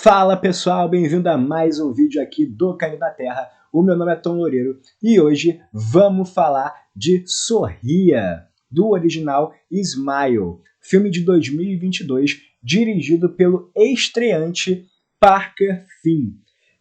Fala pessoal, bem-vindo a mais um vídeo aqui do Caminho da Terra. O meu nome é Tom Loureiro e hoje vamos falar de Sorria, do original Smile, filme de 2022, dirigido pelo estreante Parker Finn.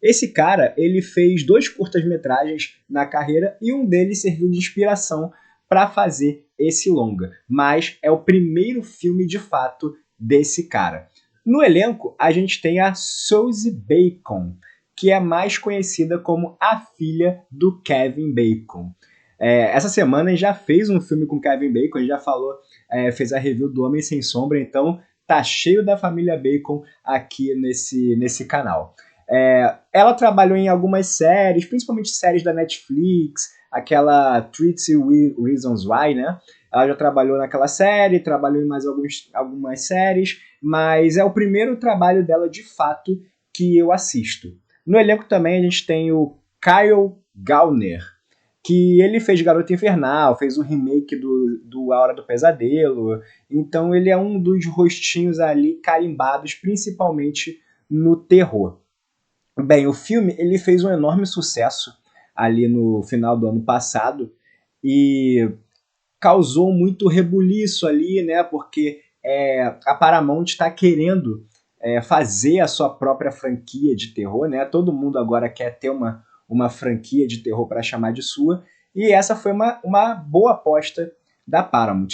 Esse cara, ele fez 2 curtas-metragens na carreira e um deles serviu de inspiração para fazer esse longa, mas é o primeiro filme de fato desse cara. No elenco, a gente tem a Suzy Bacon, que é mais conhecida como a filha do Kevin Bacon. Essa semana a gente já fez um filme com Kevin Bacon, a gente já falou, fez a review do Homem Sem Sombra, então tá cheio da família Bacon aqui nesse canal. Ela trabalhou em algumas séries, principalmente séries da Netflix, aquela 30 Reasons Why, né? Ela já trabalhou naquela série, trabalhou em mais algumas séries, mas é o primeiro trabalho dela de fato que eu assisto. No elenco também a gente tem o Kyle Gallner, que ele fez Garota Infernal, fez o remake do A Hora do Pesadelo, então ele é um dos rostinhos ali carimbados, principalmente no terror. Bem, o filme ele fez um enorme sucesso ali no final do ano passado e causou muito rebuliço ali, né? Porque a Paramount está querendo fazer a sua própria franquia de terror, né? Todo mundo agora quer ter uma franquia de terror para chamar de sua, e essa foi uma boa aposta da Paramount.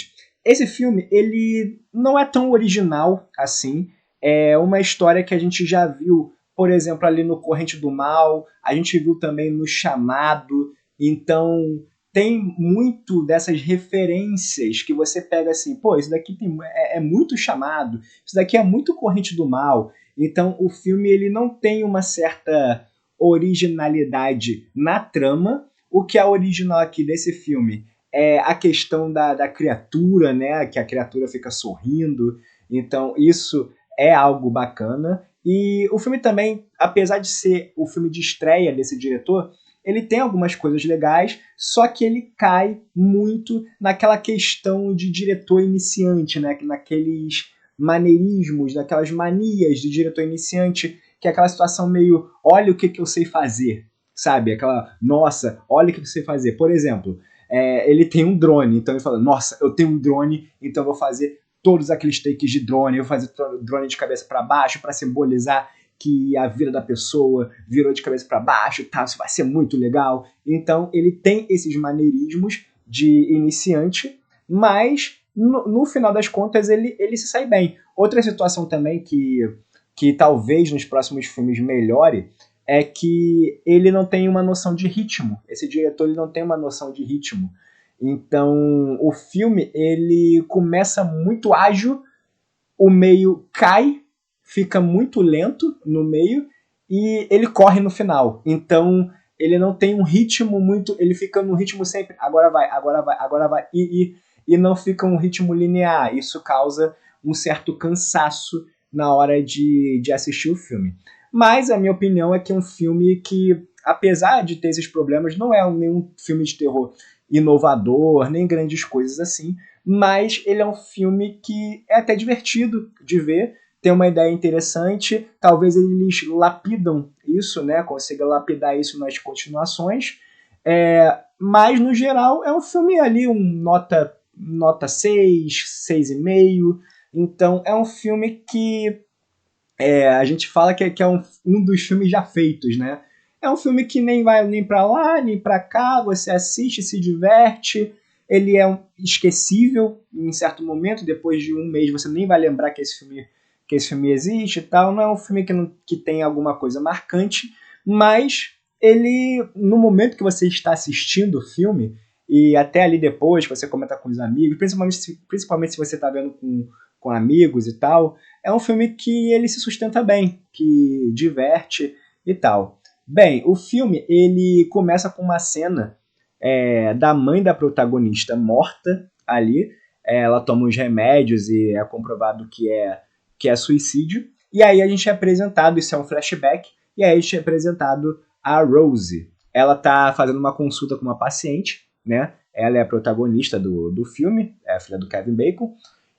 Esse filme ele não é tão original assim, é uma história que a gente já viu, por exemplo, ali no Corrente do Mal, a gente viu também no Chamado, então tem muito dessas referências que você pega assim, pô, isso daqui é muito Chamado, isso daqui é muito Corrente do Mal. Então o filme ele não tem uma certa originalidade na trama. O que é original aqui desse filme é a questão da criatura, né? Que a criatura fica sorrindo. Então isso é algo bacana. E o filme também, apesar de ser o filme de estreia desse diretor, ele tem algumas coisas legais, só que ele cai muito naquela questão de diretor iniciante, né? Naqueles maneirismos, naquelas manias de diretor iniciante, que é aquela situação meio, olha o que eu sei fazer, sabe? Aquela, nossa, olha o que eu sei fazer. Por exemplo, ele tem um drone, então ele fala, nossa, eu tenho um drone, então eu vou fazer todos aqueles takes de drone, eu vou fazer drone de cabeça para baixo para simbolizar que a vida da pessoa virou de cabeça para baixo, tá? Isso vai ser muito legal. Então ele tem esses maneirismos de iniciante, mas no final das contas ele se sai bem. Outra situação também que talvez nos próximos filmes melhore é que ele não tem uma noção de ritmo. Esse diretor ele não tem uma noção de ritmo. Então o filme ele começa muito ágil, o meio cai, fica muito lento no meio e ele corre no final. Então ele não tem um ritmo muito, ele fica no ritmo sempre, agora vai, agora vai, agora vai, e não fica um ritmo linear. Isso causa um certo cansaço na hora de assistir o filme. Mas a minha opinião é que é um filme que, apesar de ter esses problemas, não é nenhum filme de terror inovador, nem grandes coisas assim, mas ele é um filme que é até divertido de ver, tem uma ideia interessante, talvez eles lapidam isso, né, consigam lapidar isso nas continuações, mas no geral é um filme ali, nota 6, 6,5, então é um filme que a gente fala que é um dos filmes já feitos, né? É um filme que nem vai nem pra lá, nem pra cá, você assiste, se diverte, ele é esquecível em certo momento, depois de um mês você nem vai lembrar que esse filme existe e tal, não é um filme que tem alguma coisa marcante, mas ele, no momento que você está assistindo o filme, e até ali depois, que você comenta com os amigos, principalmente se você está vendo com amigos e tal, é um filme que ele se sustenta bem, que diverte e tal. Bem, o filme ele começa com uma cena da mãe da protagonista morta ali. Ela toma uns remédios e é comprovado que é suicídio. E aí a gente é apresentado, isso é um flashback, e aí a gente é apresentado a Rose. Ela está fazendo uma consulta com uma paciente, né? Ela é a protagonista do filme, é a filha do Kevin Bacon,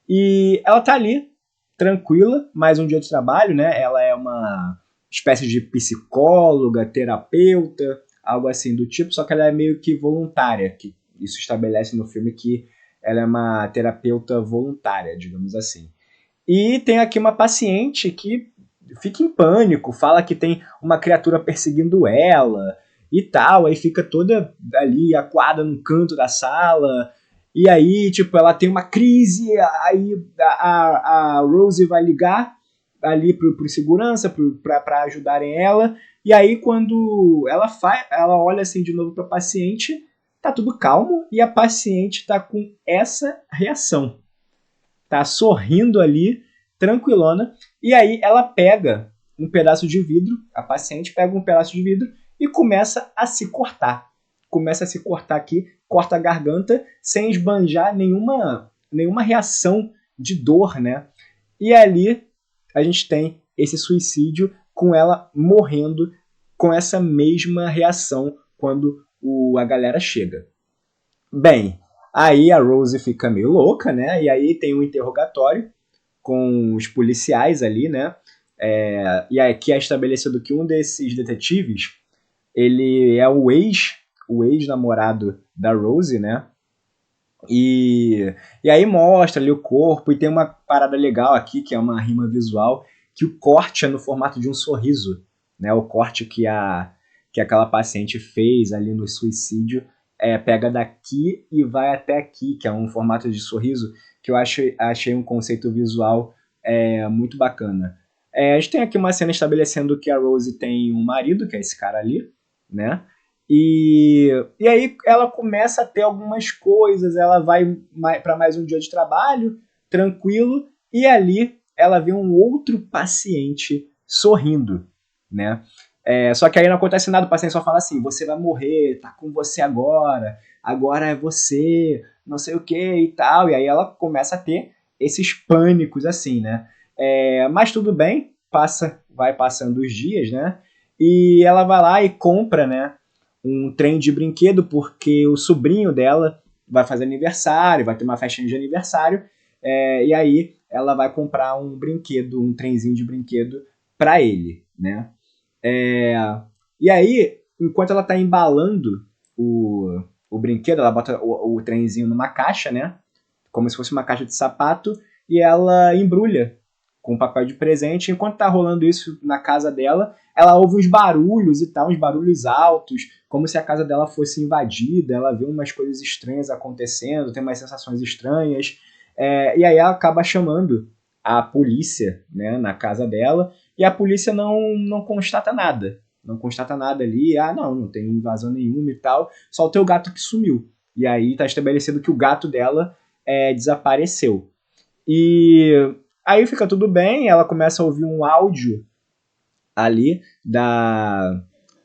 e ela tá ali tranquila, mais um dia de trabalho, né? Ela é uma espécie de psicóloga, terapeuta, algo assim do tipo, só que ela é meio que voluntária, que isso estabelece no filme que ela é uma terapeuta voluntária, digamos assim. E tem aqui uma paciente que fica em pânico, fala que tem uma criatura perseguindo ela e tal, aí fica toda ali acuada no canto da sala, e aí, tipo, ela tem uma crise, aí a Rose vai ligar ali pro segurança, pra ajudarem ela, e aí quando ela olha assim de novo pra paciente, tá tudo calmo, e a paciente tá com essa reação, tá sorrindo ali, tranquilona, e aí ela pega um pedaço de vidro, a paciente pega um pedaço de vidro e começa a se cortar. Começa a se cortar aqui, corta a garganta, sem esbanjar nenhuma reação de dor, né? E ali a gente tem esse suicídio com ela morrendo com essa mesma reação quando a galera chega. Bem, aí a Rose fica meio louca, né? E aí tem um interrogatório com os policiais ali, né? E aqui é estabelecido que um desses detetives, ele é o ex-namorado da Rose, né? E aí mostra ali o corpo, e tem uma parada legal aqui, que é uma rima visual, que o corte é no formato de um sorriso, né? O corte que aquela paciente fez ali no suicídio pega daqui e vai até aqui, que é um formato de sorriso, que eu achei um conceito visual muito bacana. A gente tem aqui uma cena estabelecendo que a Rose tem um marido, que é esse cara ali, né? E aí ela começa a ter algumas coisas, ela vai para mais um dia de trabalho, tranquilo, e ali ela vê um outro paciente sorrindo, né? Só que aí não acontece nada, o paciente só fala assim, você vai morrer, tá com você agora é você, não sei o que e tal, e aí ela começa a ter esses pânicos assim, né? Mas tudo bem, vai passando os dias, né? E ela vai lá e compra, né, um trem de brinquedo, porque o sobrinho dela vai fazer aniversário, vai ter uma festinha de aniversário, e aí ela vai comprar um brinquedo, um trenzinho de brinquedo para ele, né? E aí, enquanto ela tá embalando o brinquedo, ela bota o trenzinho numa caixa, né? Como se fosse uma caixa de sapato, e ela embrulha com papel de presente. Enquanto tá rolando isso na casa dela, ela ouve uns barulhos e tal, uns barulhos altos, como se a casa dela fosse invadida. Ela vê umas coisas estranhas acontecendo, tem umas sensações estranhas. E aí ela acaba chamando a polícia, né, na casa dela, e a polícia não constata nada. Não constata nada ali, não tem invasão nenhuma e tal, só o teu gato que sumiu. E aí tá estabelecido que o gato dela desapareceu. E aí fica tudo bem, ela começa a ouvir um áudio ali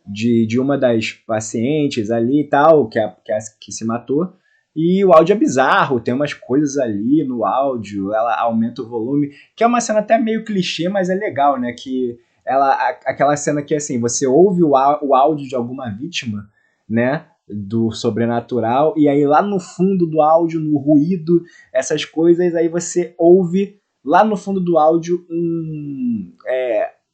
de uma das pacientes ali e tal, que se matou. E o áudio é bizarro, tem umas coisas ali no áudio, ela aumenta o volume, que é uma cena até meio clichê, mas é legal, né? Que aquela cena que assim, você ouve o áudio de alguma vítima, né? Do sobrenatural, e aí lá no fundo do áudio, no ruído, essas coisas, aí você ouve lá no fundo do áudio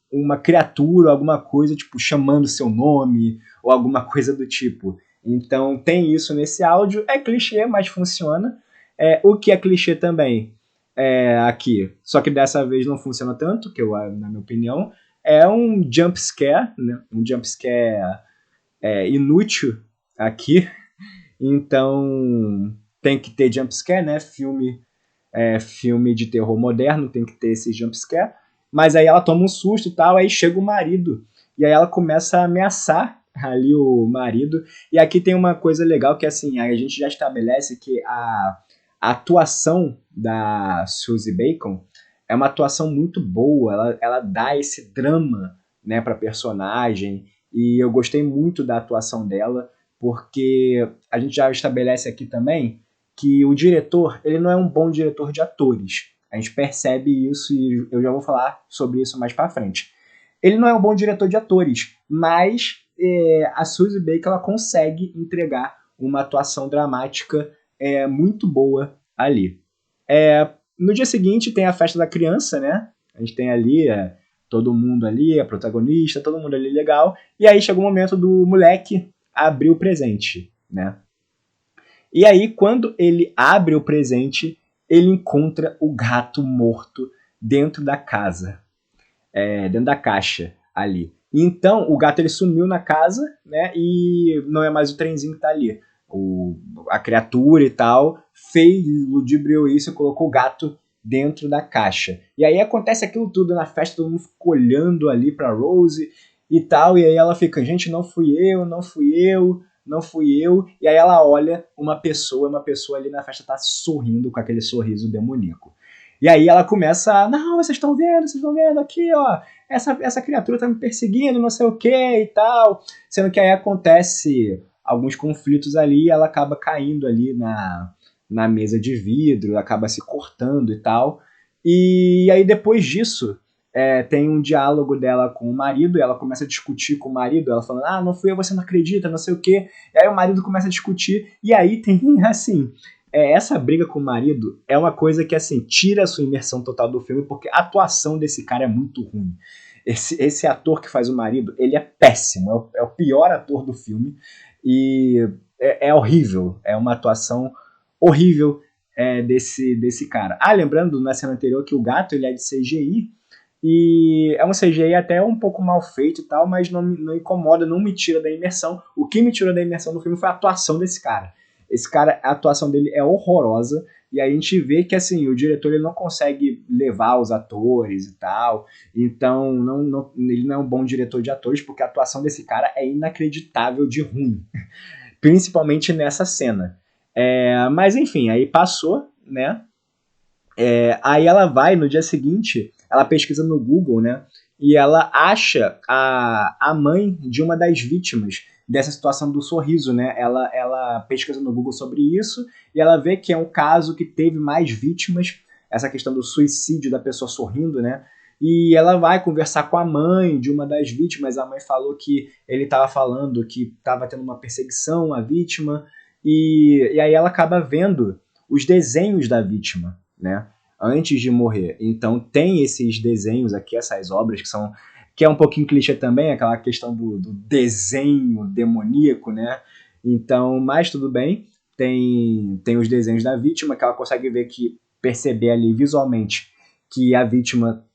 uma criatura, alguma coisa, tipo, chamando seu nome, ou alguma coisa do tipo. Então tem isso nesse áudio, é clichê, mas funciona. O que é clichê também aqui, só que dessa vez não funciona tanto, na minha opinião, é um jump scare, né? Um jump scare inútil aqui. Então tem que ter jump scare, né? Filme de terror moderno tem que ter esse jump scare. Mas aí ela toma um susto e tal, aí chega o marido. E aí ela começa a ameaçar ali o marido. E aqui tem uma coisa legal que assim, a gente já estabelece que a atuação da Suzy Bacon é uma atuação muito boa. Ela dá esse drama, né, para personagem. E eu gostei muito da atuação dela, porque a gente já estabelece aqui também que o diretor, ele não é um bom diretor de atores. A gente percebe isso e eu já vou falar sobre isso mais para frente. Ele não é um bom diretor de atores, mas a Suzy Bacon ela consegue entregar uma atuação dramática muito boa ali. no dia seguinte tem a festa da criança, né? A gente tem ali todo mundo ali, a protagonista, todo mundo ali legal. E aí chega o momento do moleque abrir o presente, né? E aí, quando ele abre o presente, ele encontra o gato morto dentro da casa, dentro da caixa ali. Então, o gato ele sumiu na casa, né? E não é mais o trenzinho que tá ali. A criatura e tal fez, ludibriou isso e colocou o gato dentro da caixa. E aí acontece aquilo tudo na festa, todo mundo fica olhando ali pra Rose e tal. E aí ela fica, gente, não fui eu, não fui eu, não fui eu. E aí ela olha uma pessoa ali na festa tá sorrindo com aquele sorriso demoníaco. E aí ela começa a, não, vocês estão vendo aqui, ó, essa criatura tá me perseguindo, não sei o que e tal. Sendo que aí acontece alguns conflitos ali e ela acaba caindo ali na mesa de vidro, acaba se cortando e tal. E aí depois disso, tem um diálogo dela com o marido, e ela começa a discutir com o marido, ela falando, não fui eu, você não acredita, não sei o quê. E aí o marido começa a discutir, e aí tem, assim, essa briga com o marido é uma coisa que, assim, tira a sua imersão total do filme, porque a atuação desse cara é muito ruim. Esse ator que faz o marido, ele é péssimo, é o pior ator do filme, e é horrível, é uma atuação horrível desse cara. Lembrando na cena anterior que o gato ele é de CGI, e é um CGI até um pouco mal feito e tal, mas não incomoda, não me tira da imersão. O que me tirou da imersão do filme foi a atuação desse cara. Esse cara, a atuação dele é horrorosa, e aí a gente vê que assim, o diretor ele não consegue levar os atores e tal, então ele não é um bom diretor de atores, porque a atuação desse cara é inacreditável de ruim, principalmente nessa cena. Mas enfim, aí passou, né? Aí ela vai, no dia seguinte, ela pesquisa no Google, né? E ela acha a mãe de uma das vítimas dessa situação do sorriso, né? Ela pesquisa no Google sobre isso e ela vê que é um caso que teve mais vítimas, essa questão do suicídio da pessoa sorrindo, né? E ela vai conversar com a mãe de uma das vítimas. A mãe falou que ele estava falando que estava tendo uma perseguição à vítima. E aí ela acaba vendo os desenhos da vítima, né? Antes de morrer. Então tem esses desenhos aqui, essas obras que é um pouquinho clichê também, aquela questão do desenho demoníaco, né? Então, mas tudo bem. Tem os desenhos da vítima que ela consegue perceber ali visualmente que a vítima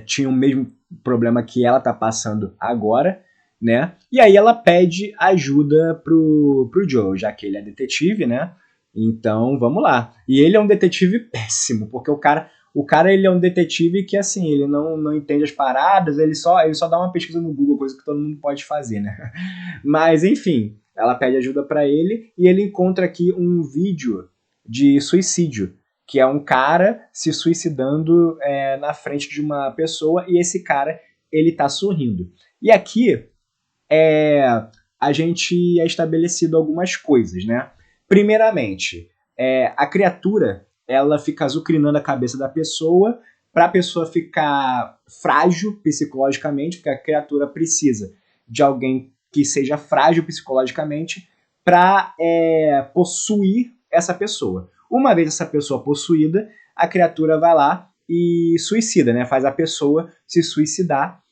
tinha o mesmo problema que ela tá passando agora, né? E aí ela pede ajuda pro Joe, já que ele é detetive, né? Então, vamos lá. E ele é um detetive péssimo, porque o cara ele é um detetive que, assim, ele não entende as paradas, ele só dá uma pesquisa no Google, coisa que todo mundo pode fazer, né? Mas, enfim, ela pede ajuda para ele e ele encontra aqui um vídeo de suicídio, que é um cara se suicidando na frente de uma pessoa e esse cara, ele tá sorrindo. E aqui, a gente é estabelecido algumas coisas, né? Primeiramente, a criatura ela fica azucrinando a cabeça da pessoa para a pessoa ficar frágil psicologicamente, porque a criatura precisa de alguém que seja frágil psicologicamente para possuir essa pessoa. Uma vez essa pessoa possuída, a criatura vai lá e suicida, né? Faz a pessoa se suicidar,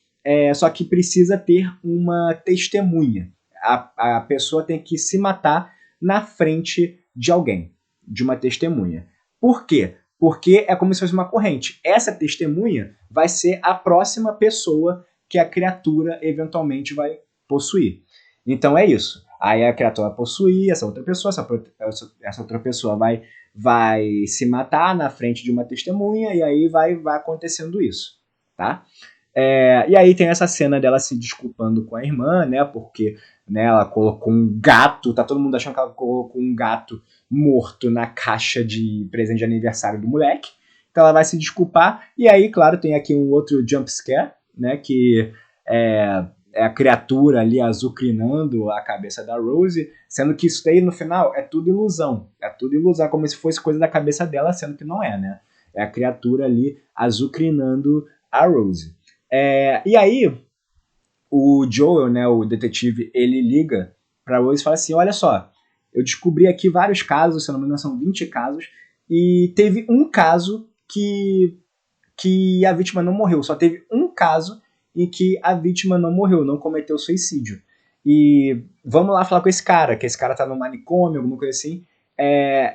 só que precisa ter uma testemunha. A pessoa tem que se matar na frente de alguém, de uma testemunha. Por quê? Porque é como se fosse uma corrente. Essa testemunha vai ser a próxima pessoa que a criatura eventualmente vai possuir. Então é isso. Aí a criatura vai possuir essa outra pessoa, essa outra pessoa vai se matar na frente de uma testemunha e aí vai acontecendo isso, tá? E aí tem essa cena dela se desculpando com a irmã, né? Porque ela colocou um gato, tá todo mundo achando que ela colocou um gato morto na caixa de presente de aniversário do moleque. Então ela vai se desculpar. E aí, claro, tem aqui um outro jump scare, né? Que é a criatura ali azucrinando a cabeça da Rose, sendo que isso daí no final é tudo ilusão. É tudo ilusão, como se fosse coisa da cabeça dela, sendo que não é, né? É a criatura ali azucrinando a Rose. E aí, o Joel, né, o detetive, ele liga pra Rose e fala assim, olha só, eu descobri aqui vários casos, se não me engano são 20 casos, e teve um caso que a vítima não morreu. Só teve um caso em que a vítima não morreu, não cometeu suicídio. E vamos lá falar com esse cara, que esse cara tá no manicômio, alguma coisa assim.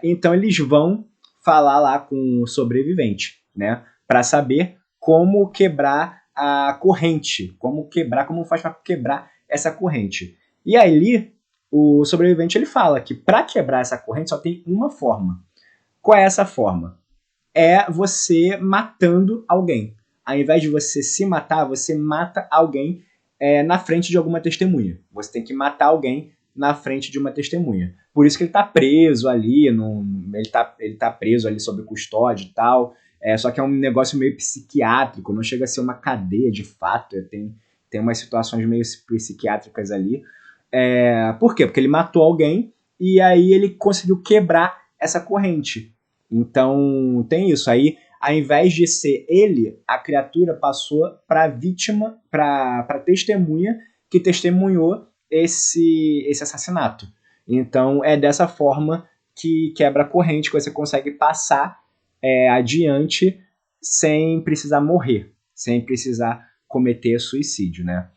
Então eles vão falar lá com o sobrevivente, né? Para saber como quebrar a corrente, como faz para quebrar essa corrente. E aí o sobrevivente ele fala que para quebrar essa corrente só tem uma forma. Qual é essa forma? É você matando alguém. Ao invés de você se matar, você mata alguém na frente de alguma testemunha. Você tem que matar alguém na frente de uma testemunha. Por isso que ele está preso ali, ele tá preso ali sob custódia e tal. Só que é um negócio meio psiquiátrico, não chega a ser uma cadeia de fato. Tem umas situações meio psiquiátricas ali. Por quê? Porque ele matou alguém e aí ele conseguiu quebrar essa corrente. Então tem isso. Aí, ao invés de ser ele, a criatura passou para a vítima, para testemunha que testemunhou esse assassinato. Então é dessa forma que quebra a corrente, que você consegue passar adiante sem precisar morrer, sem precisar cometer suicídio, né?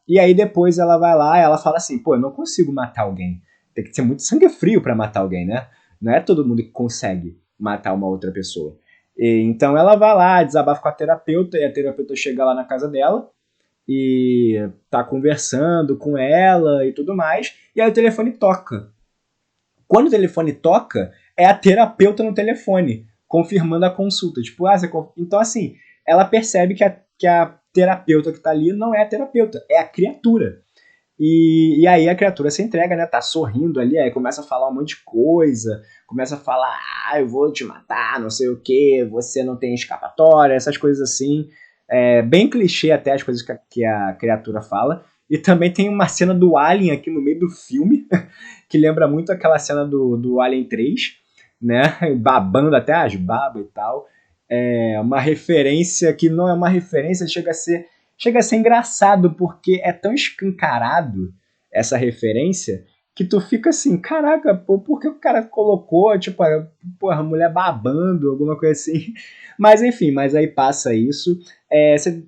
E aí depois ela vai lá e ela fala assim, pô, eu não consigo matar alguém. Tem que ter muito sangue frio para matar alguém, né? Não é todo mundo que consegue matar uma outra pessoa. Então ela vai lá, desabafa com a terapeuta, e a terapeuta chega lá na casa dela e tá conversando com ela e tudo mais, e aí o telefone toca. Quando o telefone toca, é a terapeuta no telefone, confirmando a consulta. Tipo, então assim, ela percebe que a terapeuta que tá ali não é a terapeuta, é a criatura. E aí a criatura se entrega, né? Tá sorrindo ali, aí começa a falar um monte de coisa, começa a falar, eu vou te matar, não sei o que, você não tem escapatória, essas coisas assim. Bem clichê até as coisas que a criatura fala. E também tem uma cena do Alien aqui no meio do filme, que lembra muito aquela cena do Alien 3, né? Babando até as babas e tal. Uma referência que não é uma referência, chega a ser engraçado, porque é tão escancarado essa referência que tu fica assim, caraca, pô, por que o cara colocou, tipo, a mulher babando, alguma coisa assim. Mas enfim, mas aí passa isso.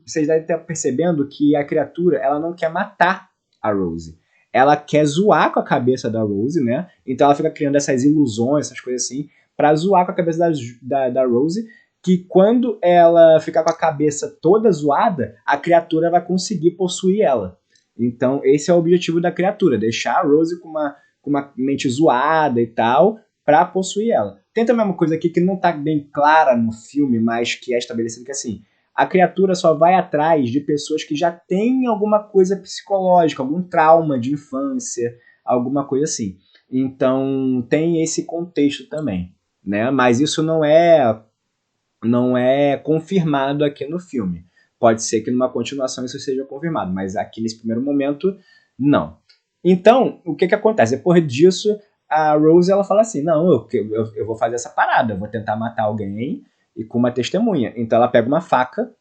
Vocês devem estar percebendo que a criatura, ela não quer matar a Rose. Ela quer zoar com a cabeça da Rose, né? Então ela fica criando essas ilusões, essas coisas assim, pra zoar com a cabeça da Rose, que quando ela ficar com a cabeça toda zoada, a criatura vai conseguir possuir ela. Então, esse é o objetivo da criatura, deixar a Rose com uma mente zoada e tal, para possuir ela. Tem também uma coisa aqui que não tá bem clara no filme, mas que é estabelecido que assim, a criatura só vai atrás de pessoas que já têm alguma coisa psicológica, algum trauma de infância, alguma coisa assim. Então, tem esse contexto também, né? Mas isso não é confirmado aqui no filme. Pode ser que numa continuação isso seja confirmado, mas aqui nesse primeiro momento, não. Então, o que acontece? Depois disso, a Rose ela fala assim, não, eu vou fazer essa parada, eu vou tentar matar alguém e com uma testemunha. Então ela pega uma faca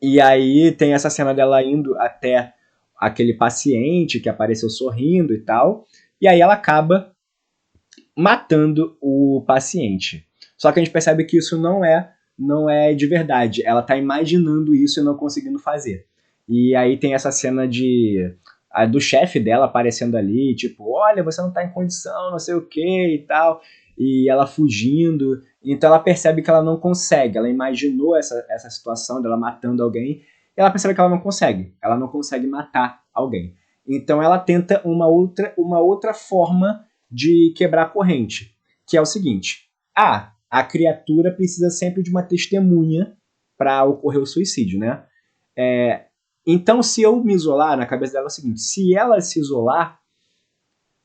e aí tem essa cena dela indo até aquele paciente que apareceu sorrindo e tal, e aí ela acaba matando o paciente. Só que a gente percebe que isso não é de verdade. Ela tá imaginando isso e não conseguindo fazer. E aí tem essa cena do chefe dela aparecendo ali, tipo, olha, você não tá em condição, não sei o que e tal. E ela fugindo. Então ela percebe que ela não consegue. Ela imaginou essa situação dela matando alguém. E ela percebe que ela não consegue. Ela não consegue matar alguém. Então ela tenta uma outra forma de quebrar a corrente, que é o seguinte: a criatura precisa sempre de uma testemunha para ocorrer o suicídio, né? Então, se eu me isolar, na cabeça dela é o seguinte: se ela se isolar,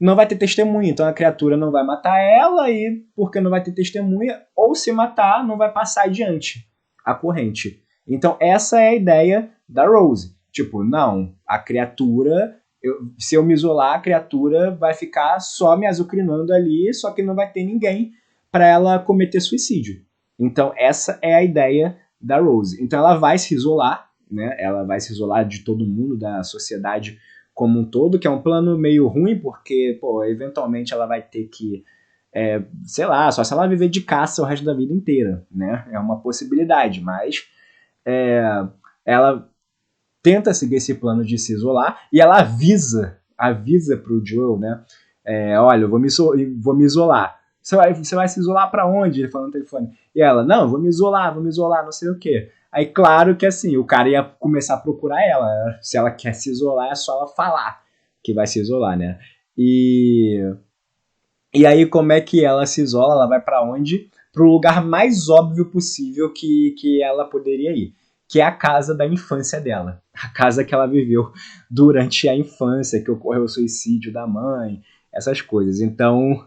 não vai ter testemunha, então a criatura não vai matar ela, e porque não vai ter testemunha, ou se matar, não vai passar adiante a corrente. Então, essa é a ideia da Rose. Tipo, não, a criatura, se eu me isolar, a criatura vai ficar só me azucrinando ali, só que não vai ter ninguém para ela cometer suicídio. Então, essa é a ideia da Rose. Então, ela vai se isolar, né? Ela vai se isolar de todo mundo, da sociedade como um todo, que é um plano meio ruim, porque, pô, eventualmente ela vai ter que sei lá, só se ela viver de caça o resto da vida inteira, né? É uma possibilidade, mas ela tenta seguir esse plano de se isolar e ela avisa pro Joel, né? Olha, eu vou me isolar. Você vai se isolar para onde? Ele falando no telefone. E ela, não, vou me isolar, não sei o quê. Aí, claro que assim, o cara ia começar a procurar ela. Se ela quer se isolar, é só ela falar que vai se isolar, né? E aí, como é que ela se isola? Ela vai para onde? Pro lugar mais óbvio possível que ela poderia ir, que é a casa da infância dela. A casa que ela viveu durante a infância, que ocorreu o suicídio da mãe, essas coisas. Então,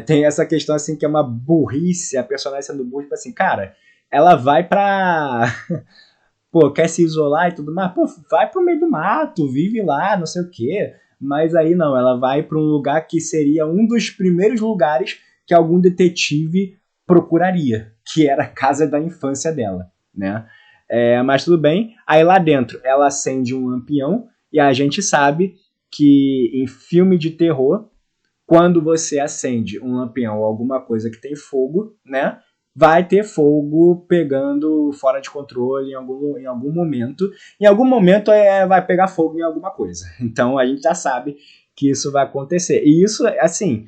tem essa questão assim que é uma burrice, a personagem sendo burra, tipo assim, cara, ela vai pra. Pô, quer se isolar e tudo mais, pô, vai pro meio do mato, vive lá, não sei o quê. Mas aí não, ela vai para um lugar que seria um dos primeiros lugares que algum detetive procuraria, que era a casa da infância dela, né? Mas tudo bem. Aí lá dentro ela acende um lampião e a gente sabe que em filme de terror, quando você acende um lampião ou alguma coisa que tem fogo, né? Vai ter fogo pegando fora de controle em algum momento. Em algum momento vai pegar fogo em alguma coisa. Então a gente já sabe que isso vai acontecer. E isso, assim,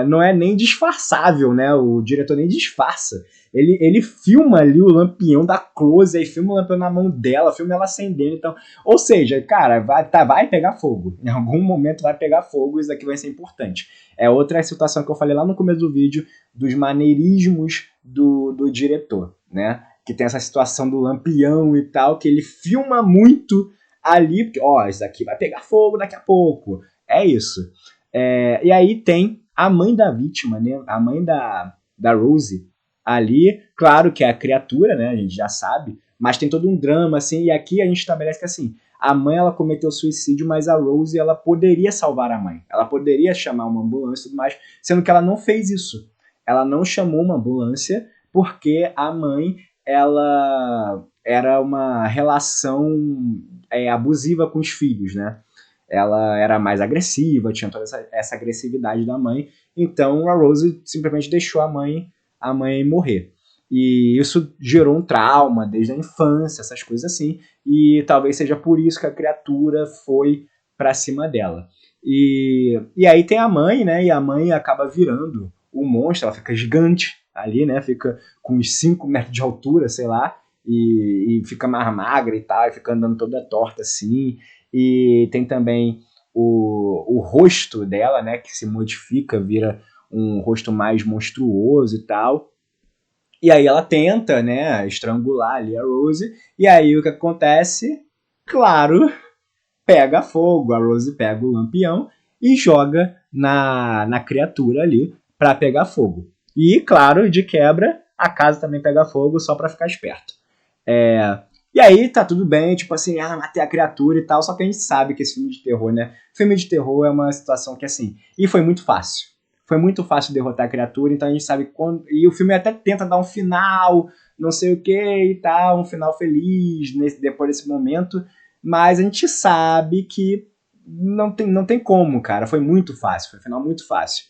não é nem disfarçável, né? O diretor nem disfarça. Ele filma ali o lampião da close, aí filma o lampião na mão dela, filma ela acendendo. Então, ou seja, cara, vai pegar fogo. Em algum momento vai pegar fogo, isso aqui vai ser importante. É outra situação que eu falei lá no começo do vídeo, dos maneirismos do diretor, né? Que tem essa situação do lampião e tal, que ele filma muito ali, porque, isso daqui vai pegar fogo daqui a pouco. É isso. E aí tem a mãe da vítima, né? A mãe da Rose ali, claro que é a criatura, né? A gente já sabe, mas tem todo um drama, assim, e aqui a gente estabelece que, assim, a mãe, ela cometeu suicídio, mas a Rose, ela poderia salvar a mãe. Ela poderia chamar uma ambulância e tudo mais, sendo que ela não fez isso. Ela não chamou uma ambulância porque a mãe, ela era uma relação abusiva com os filhos, né? Ela era mais agressiva, tinha toda essa agressividade da mãe, então a Rose simplesmente deixou a mãe morrer. E isso gerou um trauma desde a infância, essas coisas assim, e talvez seja por isso que a criatura foi pra cima dela. E aí tem a mãe, né? E a mãe acaba virando o monstro, ela fica gigante ali, né? Fica com uns 5 metros de altura, sei lá, e fica mais magra e tal, e fica andando toda torta assim. E tem também o rosto dela, né? Que se modifica, vira um rosto mais monstruoso e tal. E aí ela tenta, né, estrangular ali a Rose. E aí o que acontece? Claro, pega fogo. A Rose pega o lampião e joga na criatura ali para pegar fogo. E, claro, de quebra, a casa também pega fogo só para ficar esperto. E aí tá tudo bem, tipo assim, matei a criatura e tal, só que a gente sabe que esse filme de terror, né? Filme de terror é uma situação que, assim, e foi muito fácil. Foi muito fácil derrotar a criatura, então a gente sabe quando. E o filme até tenta dar um final, não sei o que e tal, um final feliz depois desse momento, mas a gente sabe que não tem como, cara. Foi muito fácil, foi um final muito fácil.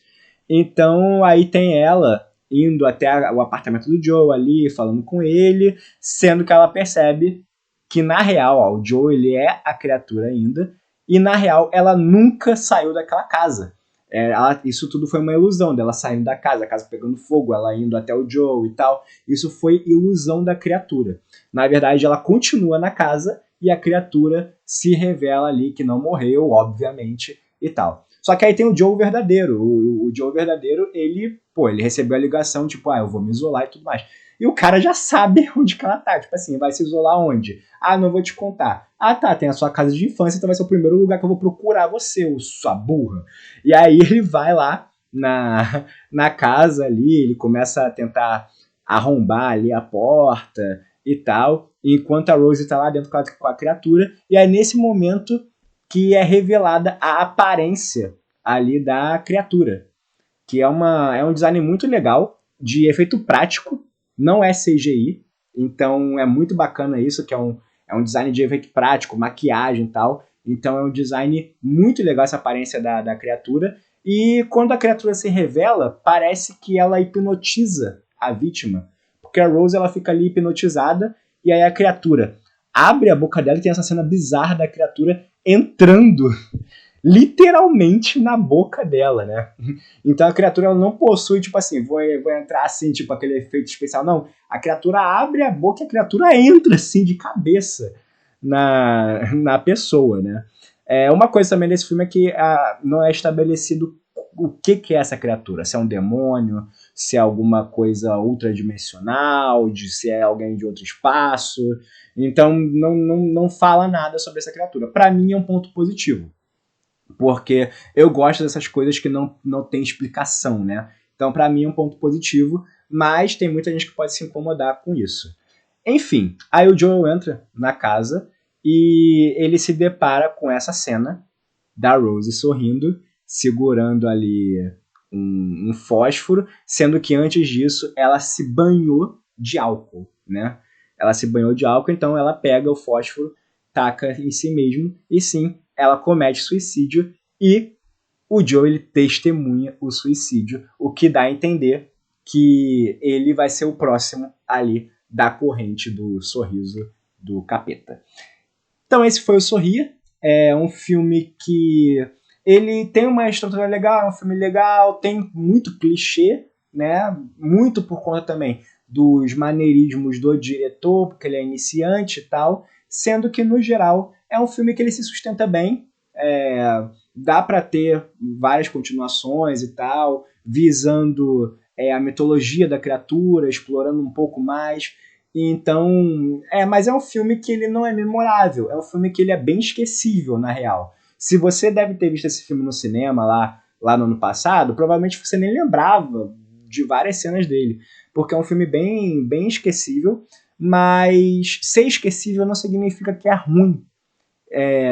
Então aí tem ela indo até o apartamento do Joe ali, falando com ele, sendo que ela percebe que na real, o Joe ele é a criatura ainda, e na real ela nunca saiu daquela casa. Isso tudo foi uma ilusão dela saindo da casa, a casa pegando fogo, ela indo até o Joe e tal. Isso foi ilusão da criatura. Na verdade, ela continua na casa e a criatura se revela ali que não morreu, obviamente, e tal. Só que aí tem o Joe verdadeiro. O Joe verdadeiro, ele recebeu a ligação, tipo, eu vou me isolar e tudo mais. E o cara já sabe onde que ela tá. Tipo assim, vai se isolar onde? Não vou te contar. Tá, tem a sua casa de infância, então vai ser o primeiro lugar que eu vou procurar você, sua burra. E aí ele vai lá na casa ali, ele começa a tentar arrombar ali a porta e tal, enquanto a Rose tá lá dentro com a criatura. E é nesse momento que é revelada a aparência ali da criatura, que é um design muito legal, de efeito prático, não é CGI, então é muito bacana isso, que é um design de efeito prático, maquiagem e tal, então é um design muito legal essa aparência da criatura, E quando a criatura se revela, parece que ela hipnotiza a vítima. Porque a Rose ela fica ali hipnotizada e aí a criatura abre a boca dela e tem essa cena bizarra da criatura entrando literalmente na boca dela, né? Então a criatura ela não possui, tipo assim, vou entrar assim, tipo aquele efeito especial. Não, a criatura abre a boca e a criatura entra assim de cabeça na pessoa, né? Uma coisa também desse filme é que não é estabelecido o que é essa criatura. Se é um demônio, se é alguma coisa ultradimensional, se é alguém de outro espaço. Então não fala nada sobre essa criatura. Para mim é um ponto positivo, porque eu gosto dessas coisas que não tem explicação, né? Então, para mim, é um ponto positivo, mas tem muita gente que pode se incomodar com isso. Enfim, aí o Joel entra na casa e ele se depara com essa cena da Rose sorrindo, segurando ali um fósforo, sendo que antes disso ela se banhou de álcool, né? Ela se banhou de álcool, então ela pega o fósforo, taca em si mesmo e sim, ela comete suicídio e o Joe ele testemunha o suicídio, o que dá a entender que ele vai ser o próximo ali da corrente do sorriso do capeta. Então esse foi o Sorria, é um filme que ele tem uma estrutura legal, é um filme legal, tem muito clichê, né? Muito por conta também dos maneirismos do diretor, porque ele é iniciante e tal, sendo que no geral é um filme que ele se sustenta bem, dá para ter várias continuações e tal, visando a mitologia da criatura, explorando um pouco mais. Então, mas é um filme que ele não é memorável, é um filme que ele é bem esquecível, na real. Se você deve ter visto esse filme no cinema lá no ano passado, provavelmente você nem lembrava de várias cenas dele, porque é um filme bem, bem esquecível, mas ser esquecível não significa que é ruim.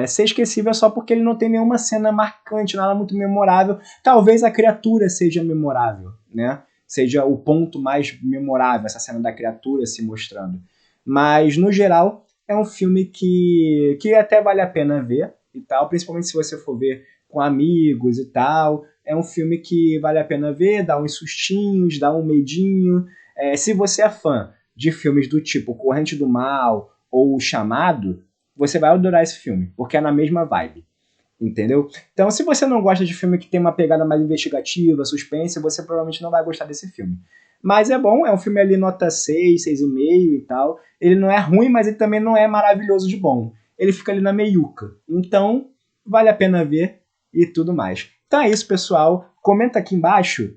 Ser esquecível é só porque ele não tem nenhuma cena marcante, nada muito memorável. Talvez a criatura seja memorável, né? Seja o ponto mais memorável, essa cena da criatura se mostrando. Mas, no geral, é um filme que até vale a pena ver e tal, principalmente se você for ver com amigos e tal. É um filme que vale a pena ver, dá uns sustinhos, dá um medinho. Se você é fã de filmes do tipo Corrente do Mal ou O Chamado, você vai adorar esse filme, porque é na mesma vibe, entendeu? Então, se você não gosta de filme que tem uma pegada mais investigativa, suspense, você provavelmente não vai gostar desse filme. Mas é bom, é um filme ali nota 6, 6,5 e tal. Ele não é ruim, mas ele também não é maravilhoso de bom. Ele fica ali na meiuca. Então, vale a pena ver e tudo mais. Então é isso, pessoal. Comenta aqui embaixo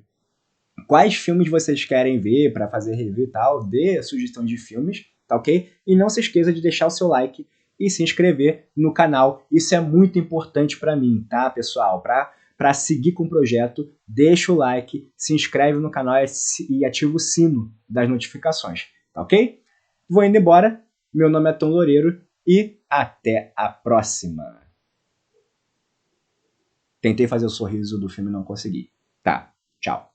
quais filmes vocês querem ver para fazer review e tal. Dê sugestão de filmes, tá ok? E não se esqueça de deixar o seu like e se inscrever no canal. Isso é muito importante para mim, tá, pessoal? Para seguir com o projeto, deixa o like, se inscreve no canal e ativa o sino das notificações, tá ok? Vou indo embora. Meu nome é Tom Loureiro e até a próxima. Tentei fazer o sorriso do filme e não consegui. Tá, tchau.